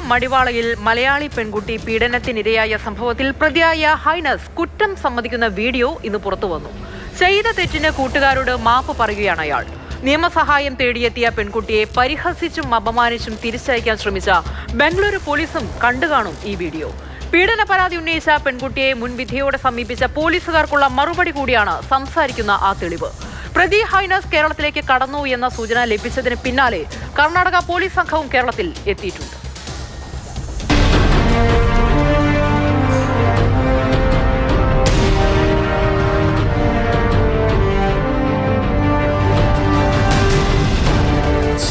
മടിവാളയിൽ മലയാളി പെൺകുട്ടി പീഡനത്തിനിരയായ സംഭവത്തിൽ പ്രതിയായ ഹൈനസ് കുറ്റം സമ്മതിക്കുന്ന വീഡിയോ ഇന്ന് പുറത്തുവന്നു. ചെയ്ത തെറ്റിന് കൂട്ടുകാരോട് മാപ്പ് പറയുകയാണ് അയാൾ. നിയമസഹായം തേടിയെത്തിയ പെൺകുട്ടിയെ പരിഹസിച്ചും അപമാനിച്ചും തിരിച്ചയക്കാൻ ശ്രമിച്ച ബംഗളൂരു പോലീസും കണ്ടുകാണും ഈ വീഡിയോ. പീഡന പരാതി ഉന്നയിച്ച പെൺകുട്ടിയെ മുൻവിധിയോടെ സമീപിച്ച പോലീസുകാർക്കുള്ള മറുപടി കൂടിയാണ് സംസാരിക്കുന്ന ആ തെളിവ്. പ്രതി ഹൈനസ് കേരളത്തിലേക്ക് കടന്നു എന്ന സൂചന ലഭിച്ചതിന് പിന്നാലെ കർണാടക പോലീസ് സംഘവും കേരളത്തിൽ എത്തിയിട്ടുണ്ട്.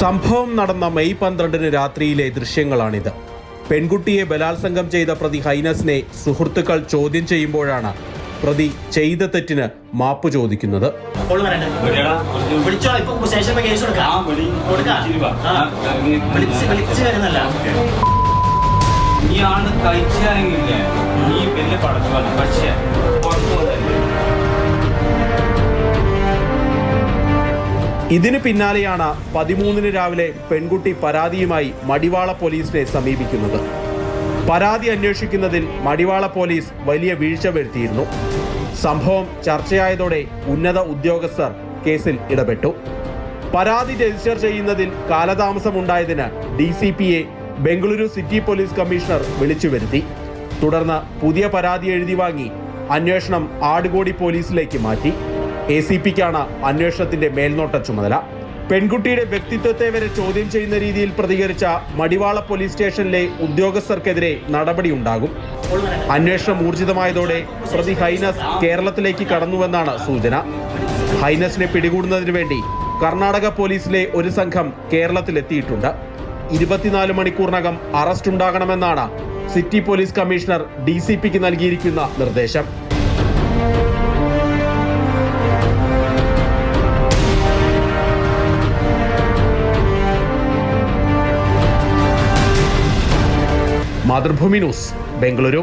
സംഭവം നടന്ന മെയ് 12 രാത്രിയിലെ ദൃശ്യങ്ങളാണിത്. പെൺകുട്ടിയെ ബലാത്സംഗം ചെയ്ത പ്രതി ഹൈനസിനെ സുഹൃത്തുക്കൾ ചോദ്യം ചെയ്യുമ്പോഴാണ് പ്രതി ചെയ്ത തെറ്റിന് മാപ്പ് ചോദിക്കുന്നത്. ഇതിന് പിന്നാലെയാണ് 13 രാവിലെ പെൺകുട്ടി പരാതിയുമായി മടിവാള പോലീസിനെ സമീപിക്കുന്നത്. പരാതി അന്വേഷിക്കുന്നതിൽ മടിവാള പോലീസ് വലിയ വീഴ്ച വരുത്തിയിരുന്നു. സംഭവം ചർച്ചയായതോടെ ഉന്നത ഉദ്യോഗസ്ഥർ കേസിൽ ഇടപെട്ടു. പരാതി രജിസ്റ്റർ ചെയ്യുന്നതിൽ കാലതാമസമുണ്ടായതിന് DCPയെ ബംഗളൂരു സിറ്റി പോലീസ് കമ്മീഷണർ വിളിച്ചു വരുത്തി. തുടർന്ന് പുതിയ പരാതി എഴുതി വാങ്ങി അന്വേഷണം ആടുകോടി പോലീസിലേക്ക് മാറ്റി. ACPക്കാണ് അന്വേഷണത്തിന്റെ മേൽനോട്ട ചുമതല. പെൺകുട്ടിയുടെ വ്യക്തിത്വത്തെ വരെ ചോദ്യം ചെയ്യുന്ന രീതിയിൽ പ്രതികരിച്ച മടിവാള പോലീസ് സ്റ്റേഷനിലെ ഉദ്യോഗസ്ഥർക്കെതിരെ നടപടിയുണ്ടാകും. അന്വേഷണം ഊർജിതമായതോടെ പ്രതി ഹൈനസ് കേരളത്തിലേക്ക് കടന്നുവെന്നാണ് സൂചന. ഹൈനസിനെ പിടികൂടുന്നതിന് വേണ്ടി കർണാടക പോലീസിലെ ഒരു സംഘം കേരളത്തിലെത്തിയിട്ടുണ്ട്. 24 മണിക്കൂറിനകം അറസ്റ്റ് ഉണ്ടാകണമെന്നാണ് സിറ്റി പോലീസ് കമ്മീഷണർ DCPക്ക് നൽകിയിരിക്കുന്ന നിർദ്ദേശം. മാതൃഭൂമി ന്യൂസ്, ബംഗളൂരു.